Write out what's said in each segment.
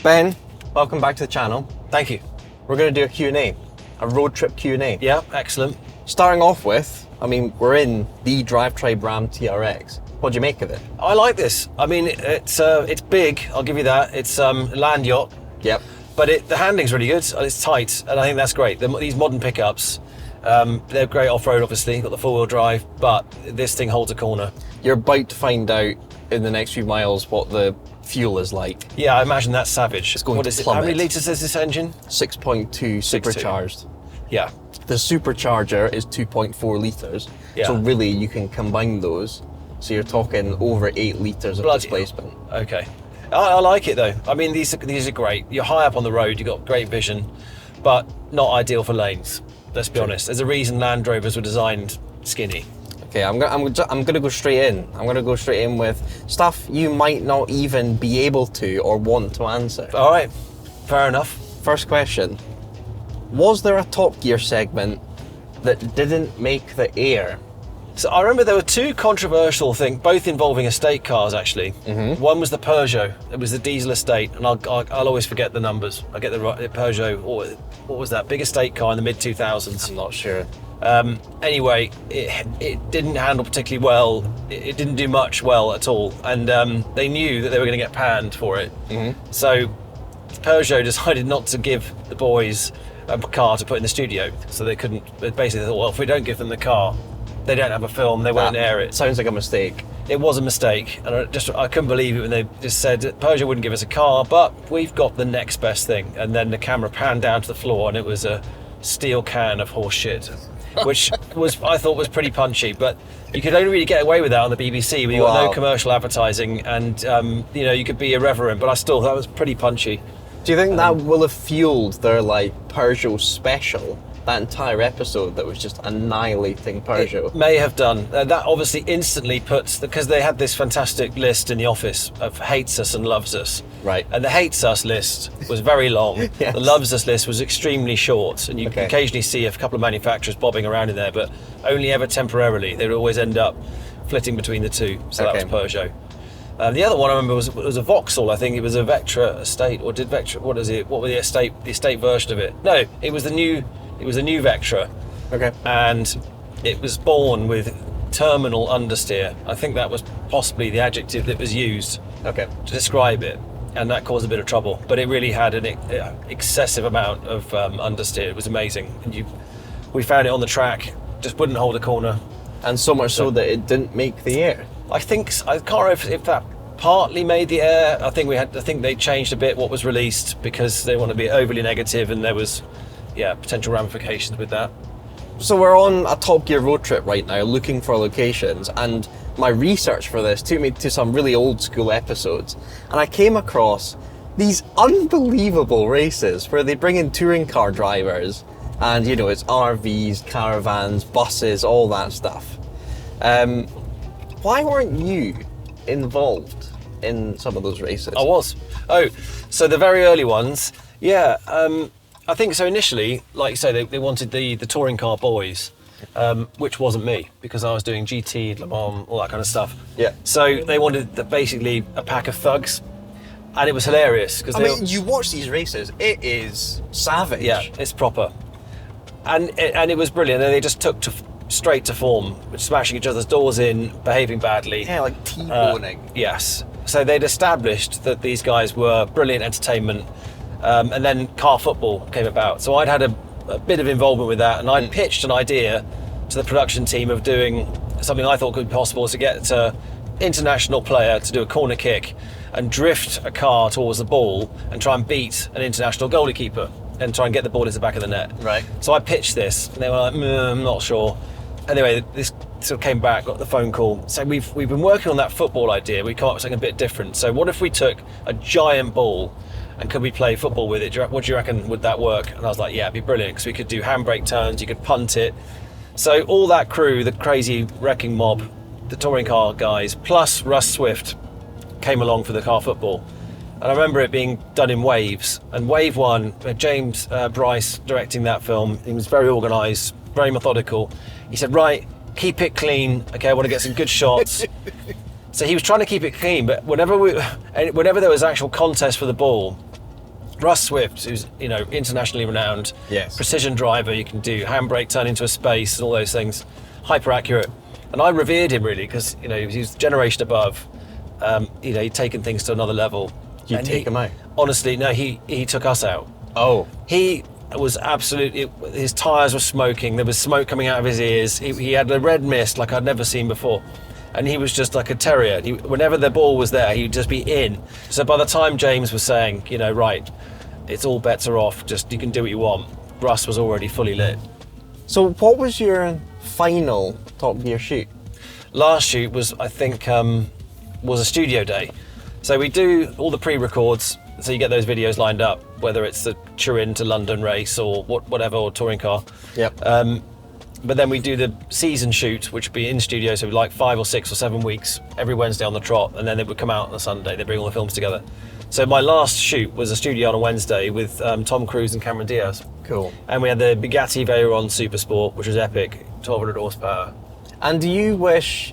Ben, welcome back to the channel. Thank you. We're going to do a Q&A, a road trip Q&A. Yeah, excellent. Starting off with, we're in the DRIVETRIBE Ram TRX. What do you make of it? I like this. I mean, it's big, I'll give you that. It's a land yacht. Yep. But the handling's really good, and it's tight, and I think that's great. These modern pickups, they're great off-road, obviously. You've got the four-wheel drive, but this thing holds a corner. You're about to find out in the next few miles what the fuel is like. Yeah, I imagine that's savage. It's going to plummet. plummet. How many litres is this engine? 6.2 supercharged. Yeah. The supercharger is 2.4 litres. Yeah. So really you can combine those. So you're talking over 8 litres of displacement. Okay. I like it though. I mean, these are great. You're high up on the road, you've got great vision, but not ideal for lanes. Let's be honest. There's a reason Land Rovers were designed skinny. Okay, I'm gonna go straight in. I'm gonna go straight in with stuff you might not even be able to or want to answer. All right, fair enough. First question: was there a Top Gear segment that didn't make the air? So I remember there were two controversial things, both involving estate cars actually. Mm-hmm. One was the Peugeot. It was the diesel estate, and I'll always forget the numbers. I get the Peugeot, or what was that? Big estate car in the mid-2000s. I'm not sure. Anyway, it didn't handle particularly well. It didn't do much well at all, and they knew that they were going to get panned for it. Mm-hmm. So Peugeot decided not to give the boys a car to put in the studio, so they couldn't. Basically, they thought, well, if we don't give them the car, they don't have a film, they won't air it. Sounds like a mistake. It was a mistake, and I couldn't believe it when they just said Peugeot wouldn't give us a car, but we've got the next best thing. And then the camera panned down to the floor, and it was a steel can of horse shit, which I thought was pretty punchy. But you could only really get away with that on the BBC, where you got no commercial advertising, and you could be irreverent. But I still thought that was pretty punchy. Do you think that will have fueled their Peugeot special? That entire episode that was just annihilating Peugeot. It may have done. That obviously instantly puts, because they had this fantastic list in the office of hates us and loves us. Right. And the hates us list was very long. Yes. The loves us list was extremely short. And you can occasionally see a couple of manufacturers bobbing around in there, but only ever temporarily. They would always end up flitting between the two. So that was Peugeot. The other one I remember was a Vauxhall. I think it was a Vectra estate, or did Vectra, what is it? What was the estate version of it? No, it was the new Vectra. Okay. And it was born with terminal understeer. I think that was possibly the adjective that was used to describe it. And that caused a bit of trouble. But it really had an excessive amount of understeer. It was amazing. And we found it on the track, just wouldn't hold a corner. And so much so that it didn't make the air. I can't remember if that partly made the air. I think they changed a bit what was released because they want to be overly negative, and there was potential ramifications with that. So we're on a Top Gear road trip right now, looking for locations, and my research for this took me to some really old school episodes, and I came across these unbelievable races where they bring in touring car drivers, and it's RVs, caravans, buses, all that stuff. Why weren't you involved in some of those races? I was. Oh, so the very early ones, I think so. Initially, like you say, they wanted the touring car boys, which wasn't me, because I was doing GT, Le Mans, all that kind of stuff. Yeah. So they wanted basically a pack of thugs, and it was hilarious because you watch these races, it is savage. Yeah, it's proper, and it was brilliant. And they just took straight to form, smashing each other's doors in, behaving badly. Yeah, like T-boning. Yes. So they'd established that these guys were brilliant entertainment. And then car football came about. So I'd had a bit of involvement with that, and I'd pitched an idea to the production team of doing something I thought could be possible, to get an international player to do a corner kick and drift a car towards the ball and try and beat an international goalkeeper and try and get the ball into the back of the net. Right. So I pitched this, and they were like, I'm not sure. Anyway, this sort of came back, got the phone call. So we've been working on that football idea. We come up with something a bit different. So what if we took a giant ball, and could we play football with it? What do you reckon, would that work? And I was like, yeah, it'd be brilliant, because we could do handbrake turns, you could punt it. So all that crew, the crazy wrecking mob, the touring car guys, plus Russ Swift, came along for the car football. And I remember it being done in waves. And wave one, James Bryce directing that film, he was very organised, very methodical. He said, right, keep it clean. Okay, I want to get some good shots. So he was trying to keep it clean, but whenever there was actual contest for the ball, Russ Swift, who's internationally renowned, Yes. precision driver. You can do handbrake turn into a space and all those things, hyper accurate. And I revered him really because he was generation above. He'd taken things to another level. You take him out? Honestly, no. He took us out. Oh. He was absolutely. His tyres were smoking. There was smoke coming out of his ears. He had a red mist like I'd never seen before. And he was just like a terrier. Whenever the ball was there, he'd just be in. So by the time James was saying, right, it's all bets are off, just you can do what you want, Russ was already fully lit. So what was your final Top Gear shoot? Last shoot was, I think, was a studio day. So we do all the pre-records, so you get those videos lined up, whether it's the Turin to London race or whatever, or touring car. Yep. But then we do the season shoot, which would be in studio, so like 5 or 6 or 7 weeks, every Wednesday on the trot, and then it would come out on a Sunday. They bring all the films together. So my last shoot was a studio on a Wednesday with Tom Cruise and Cameron Diaz. Cool. And we had the Bugatti Veyron Super Sport, which was epic, 1200 horsepower. And do you wish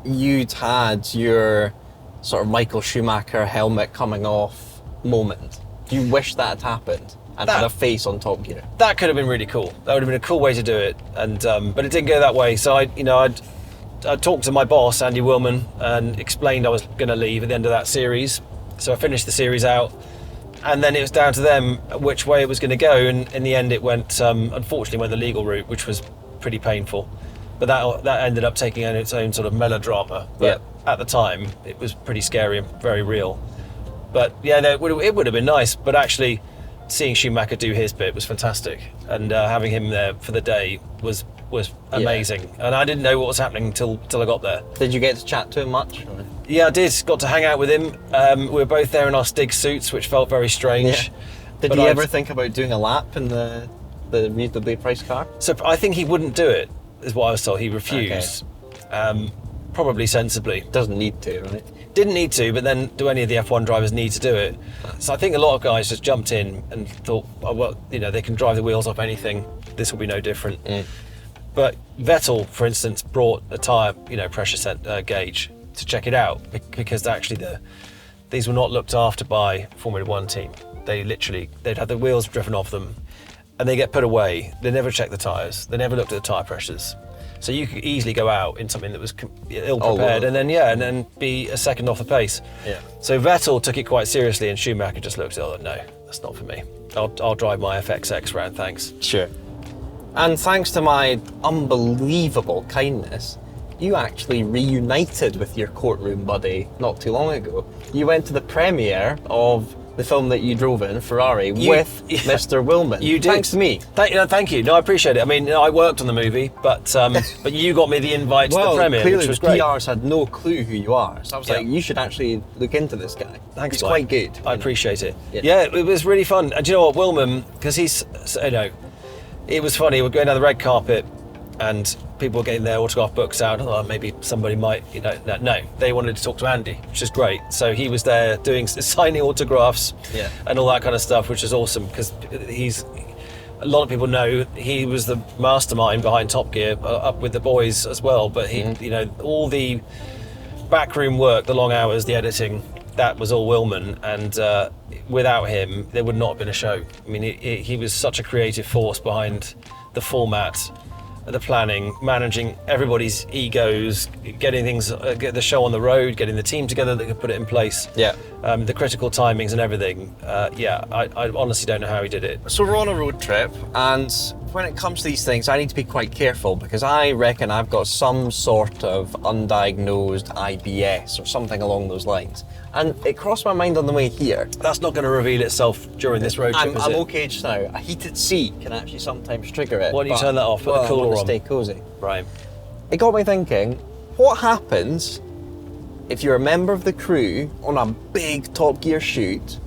you'd had your sort of Michael Schumacher helmet coming off moment? Do you wish that had happened and had a face on Top Gear? That could have been really cool. That would have been a cool way to do it, and but it didn't go that way. So I talked to my boss, Andy Wilman, and explained I was going to leave at the end of that series. So I finished the series out, and then it was down to them which way it was going to go. And in the end, it went, unfortunately, went the legal route, which was pretty painful. But that ended up taking on its own sort of melodrama. But at the time, it was pretty scary and very real. But yeah, it would have been nice. But actually, seeing Schumacher do his bit was fantastic, and having him there for the day was amazing. And I didn't know what was happening until I got there. Did you get to chat to him much? Yeah, I did. Got to hang out with him. We were both there in our Stig suits, which felt very strange. Yeah. Did you ever think about doing a lap in the reasonably priced car? So I think he wouldn't do it, is what I was told. He refused. Okay. Probably sensibly. Doesn't need to, right? Didn't need to, but then do any of the F1 drivers need to do it? So I think a lot of guys just jumped in and thought, oh, well, they can drive the wheels off anything. This will be no different. But Vettel, for instance, brought a tyre, pressure gauge to check it out, because actually these were not looked after by Formula One team. They'd have the wheels driven off them, and they get put away. They never checked the tyres. They never looked at the tyre pressures. So you could easily go out in something that was ill prepared, and then be a second off the pace. Yeah. So Vettel took it quite seriously, and Schumacher just looked, oh no, that's not for me. I'll drive my FXX round, thanks. Sure. And thanks to my unbelievable kindness, you actually reunited with your courtroom buddy not too long ago. You went to the premiere of the film that you drove in, Ferrari, with Mr. Wilman. You did. Thanks to me. Thank you. No, I appreciate it. I mean, I worked on the movie, but you got me the invite to the premiere, which was great. PRs had no clue who you are, so I was like, you should actually look into this guy. Thanks, He's quite good. I appreciate it. Yeah, it was really fun. And do you know what, Wilman, because he's, it was funny. We're going down the red carpet, and people were getting their autograph books out. Oh, maybe somebody might, no, they wanted to talk to Andy, which is great. So he was there signing autographs and all that kind of stuff, which is awesome, because a lot of people know he was the mastermind behind Top Gear, up with the boys as well. But he, all the backroom work, the long hours, the editing, that was all Wilman, and without him, there would not have been a show. I mean, he was such a creative force behind the format, the planning, managing everybody's egos, getting things, get the show on the road, getting the team together that could put it in place. Yeah. The critical timings and everything. I honestly don't know how he did it. So we're on a road trip, and when it comes to these things, I need to be quite careful, because I reckon I've got some sort of undiagnosed IBS or something along those lines. And it crossed my mind on the way here. That's not going to reveal itself during this road trip, I'm okay just now. A heated seat can actually sometimes trigger it. Why don't you turn that off? Put the cooler on. Stay cozy. Right. It got me thinking, what happens if you're a member of the crew on a big Top Gear shoot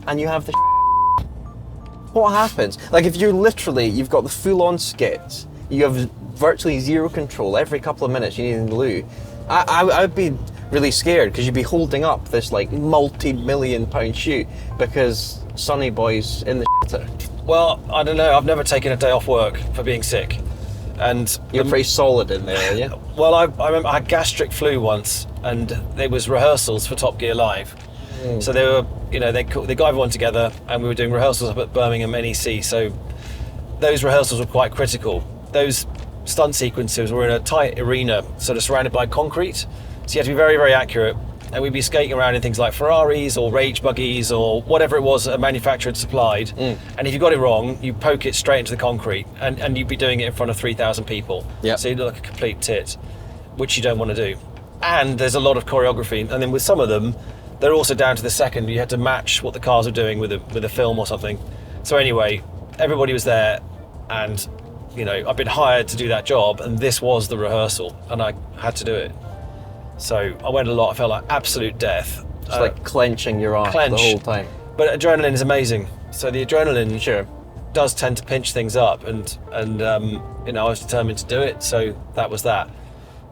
and you have the What happens? Like, if you've got the full-on skits, you have virtually zero control, every couple of minutes you need a loo, I'd be really scared, because you'd be holding up this like multi-million-pound shoot because Sonny Boy's in the shitter. Well, I don't know. I've never taken a day off work for being sick, and you're pretty solid in there, yeah. Well, I remember I had gastric flu once, and there was rehearsals for Top Gear Live. So they were, they got everyone together, and we were doing rehearsals up at Birmingham NEC. So those rehearsals were quite critical. Those stunt sequences were in a tight arena, sort of surrounded by concrete. So you had to be very, very accurate. And we'd be skating around in things like Ferraris or rage buggies or whatever it was that a manufacturer had supplied. And if you got it wrong, you poke it straight into the concrete, and you'd be doing it in front of 3,000 people. Yep. So you look like a complete tit, which you don't want to do. And there's a lot of choreography. And then with some of them, they're also down to the second. You had to match what the cars were doing with a film or something. So anyway, everybody was there, and I've been hired to do that job, and this was the rehearsal, and I had to do it. So I went a lot. I felt like absolute death. It's like clenching your arm the whole time. But adrenaline is amazing. So the adrenaline Sure. does tend to pinch things up, and I was determined to do it. So that was that,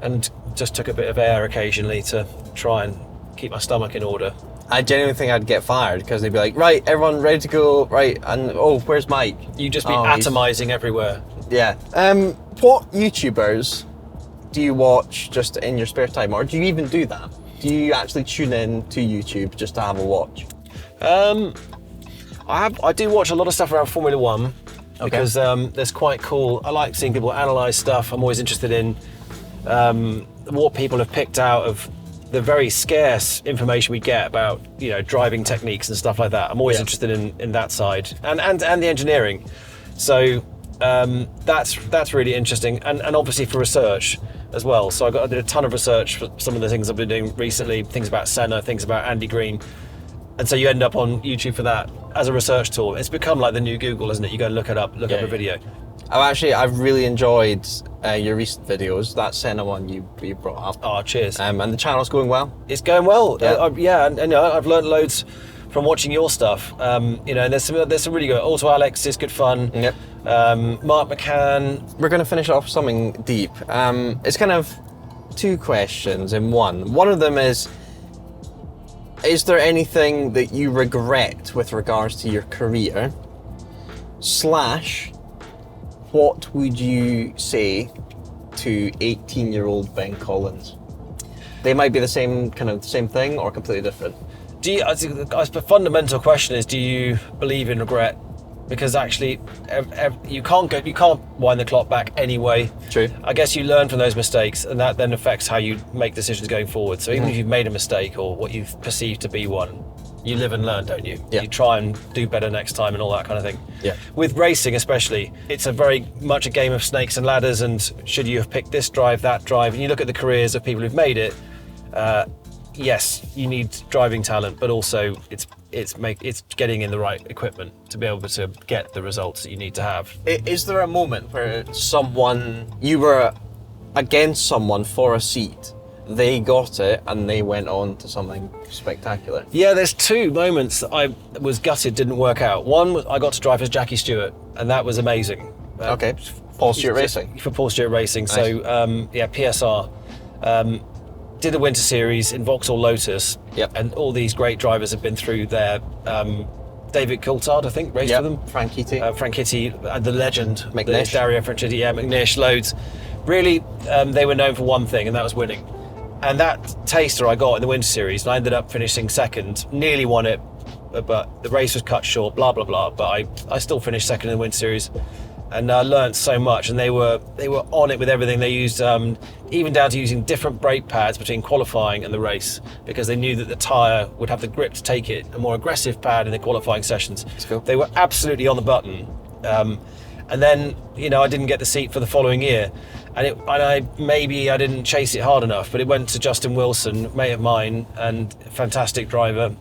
and just took a bit of air occasionally to try and keep my stomach in order. I genuinely think I'd get fired because they'd be like, right, everyone ready to go, right, and where's Mike? You'd just be atomizing everywhere. Yeah. What YouTubers do you watch just in your spare time, or do you even do that? Do you actually tune in to YouTube just to have a watch? I do watch a lot of stuff around Formula One because there's quite cool. I like seeing people analyse stuff. I'm always interested in what people have picked out of the very scarce information we get about driving techniques and stuff like that. I'm always interested in that side and the engineering. So that's really interesting, and obviously for research as well. So I did a ton of research for some of the things I've been doing recently, things about Senna, things about Andy Green, and so you end up on YouTube for that as a research tool. It's become like the new Google, isn't it? You go and look up a video. I've really enjoyed your recent videos. That Senna one you brought up. Oh, cheers. And the channel's going well. It's going well. Yeah. And I've learned loads from watching your stuff. And there's some really good. Auto Alex is good fun. Yep. Mark McCann. We're going to finish off something deep. It's kind of two questions in one. One of them is there anything that you regret with regards to your career? / what would you say to 18-year-old Ben Collins? They might be the same thing or completely different. I think the fundamental question is, do you believe in regret? Because actually, you can't wind the clock back anyway. True. I guess you learn from those mistakes, and that then affects how you make decisions going forward. So even if you've made a mistake or what you've perceived to be one, you live and learn, don't you? Yeah. You try and do better next time and all that kind of thing. Yeah. With racing especially, it's a very much a game of snakes and ladders, and should you have picked this drive, that drive, and you look at the careers of people who've made it, yes, you need driving talent, but also it's getting in the right equipment to be able to get the results that you need to have. Is there a moment where you were against someone for a seat, they got it, and they went on to something spectacular? Yeah, there's two moments that I was gutted didn't work out. One was I got to drive as Jackie Stewart, and that was amazing. Okay, Paul Stewart Racing. For Paul Stewart Racing. Nice. So, PSR. Did the Winter Series in Vauxhall Lotus. Yep. And all these great drivers have been through there. David Coulthard, I think, raced with them. Frank Kitty. Frank Kitty, the legend. McNish. Dario Franchitti, McNish, loads. Really, they were known for one thing, and that was winning. And that taster I got in the Winter Series, and I ended up finishing second, nearly won it, but the race was cut short, blah, blah, blah. But I still finished second in the Winter Series. And I learned so much, and they were on it with everything. They used even down to using different brake pads between qualifying and the race, because they knew that the tyre would have the grip to take it. A more aggressive pad in the qualifying sessions. That's cool. They were absolutely on the button. And then I didn't get the seat for the following year, and I didn't chase it hard enough. But it went to Justin Wilson, mate of mine, and fantastic driver.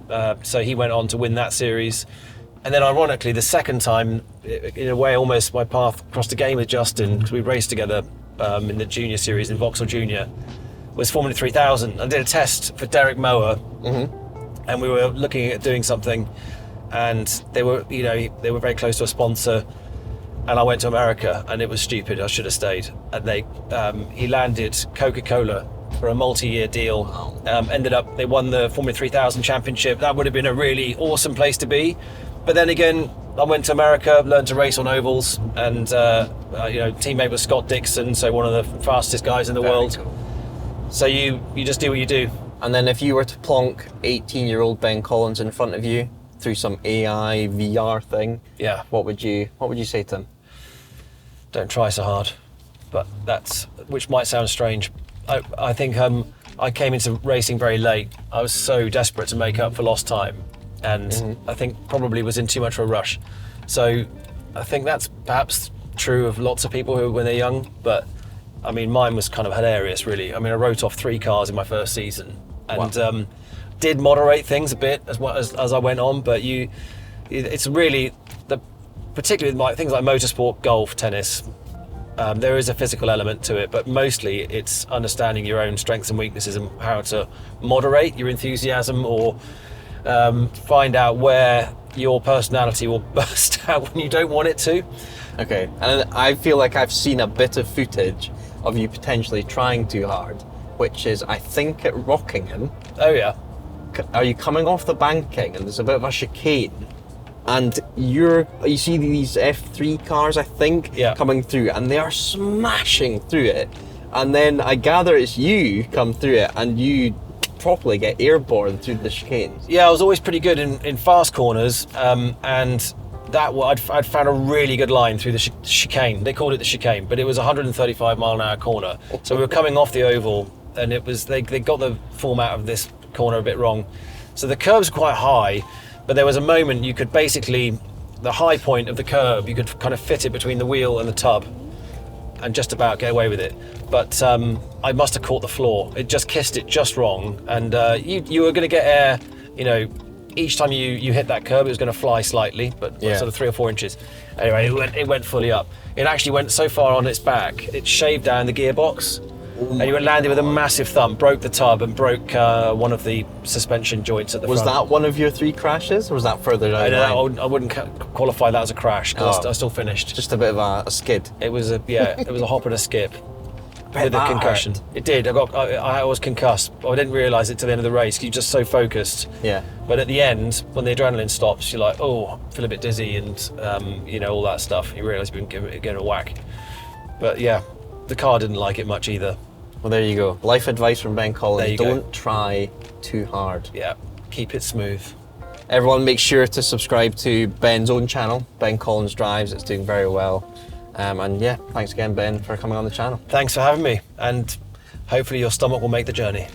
So he went on to win that series. And then ironically, the second time, in a way, almost my path crossed again with Justin, because we raced together in the junior series in Vauxhall Junior, was Formula 3000. I did a test for Derek Mower, and we were looking at doing something, and they were very close to a sponsor, and I went to America, and it was stupid. I should have stayed. And he landed Coca-Cola for a multi-year deal. They won the Formula 3000 championship. That would have been a really awesome place to be. But then again, I went to America, learned to race on ovals, and teammate was Scott Dixon, so one of the fastest guys in the world. Cool. So you just do what you do. And then if you were to plonk 18-year-old Ben Collins in front of you through some AI VR thing, Yeah. what would you say to him? Don't try so hard. But which might sound strange. I think I came into racing very late. I was so desperate to make up for lost time, and I think probably was in too much of a rush. So I think that's perhaps true of lots of people when they're young, but I mean, mine was kind of hilarious, really. I mean, I wrote off 3 cars in my first season, and did moderate things a bit as I went on. But it's really particularly like things like motorsport, golf, tennis. There is a physical element to it, but mostly it's understanding your own strengths and weaknesses and how to moderate your enthusiasm or find out where your personality will burst out when you don't want it to. Okay, and I feel like I've seen a bit of footage of you potentially trying too hard, which is, I think, at Rockingham. Oh yeah. Are you coming off the banking and there's a bit of a chicane, and you see these F3 cars, I think, coming through, and they are smashing through it, and then I gather it's you come through it and you properly get airborne through the chicanes. Yeah, I was always pretty good in fast corners, and I'd found a really good line through the chicane. They called it the chicane, but it was a 135 mile an hour corner. So we were coming off the oval, and it was they got the format of this corner a bit wrong. So the curbs were quite high, but there was a moment you could basically, the high point of the curb, you could kind of fit it between the wheel and the tub and just about get away with it. But I must have caught the floor. It just kissed it just wrong, and you were going to get air, each time you hit that curb, it was going to fly slightly, but sort of 3 or 4 inches. Anyway, it went fully up. It actually went so far on its back, it shaved down the gearbox, and you landed with a massive thump, broke the tub, and broke one of the suspension joints at the front. Was that one of your 3 crashes, or was that further down the line? I wouldn't qualify that as a crash, because I still finished. Just a bit of a skid. It was a hop and a skip. With a concussion. Hurt. It did. I was concussed. I didn't realise it till the end of the race because you're just so focused. Yeah. But at the end, when the adrenaline stops, you're like, oh, I feel a bit dizzy and all that stuff. You realise you've been getting a whack. But yeah, the car didn't like it much either. Well, there you go. Life advice from Ben Collins. There you Don't try too hard. Yeah. Keep it smooth. Everyone, make sure to subscribe to Ben's own channel, Ben Collins Drives. It's doing very well. And yeah, thanks again, Ben, for coming on the channel. Thanks for having me, and hopefully your stomach will make the journey.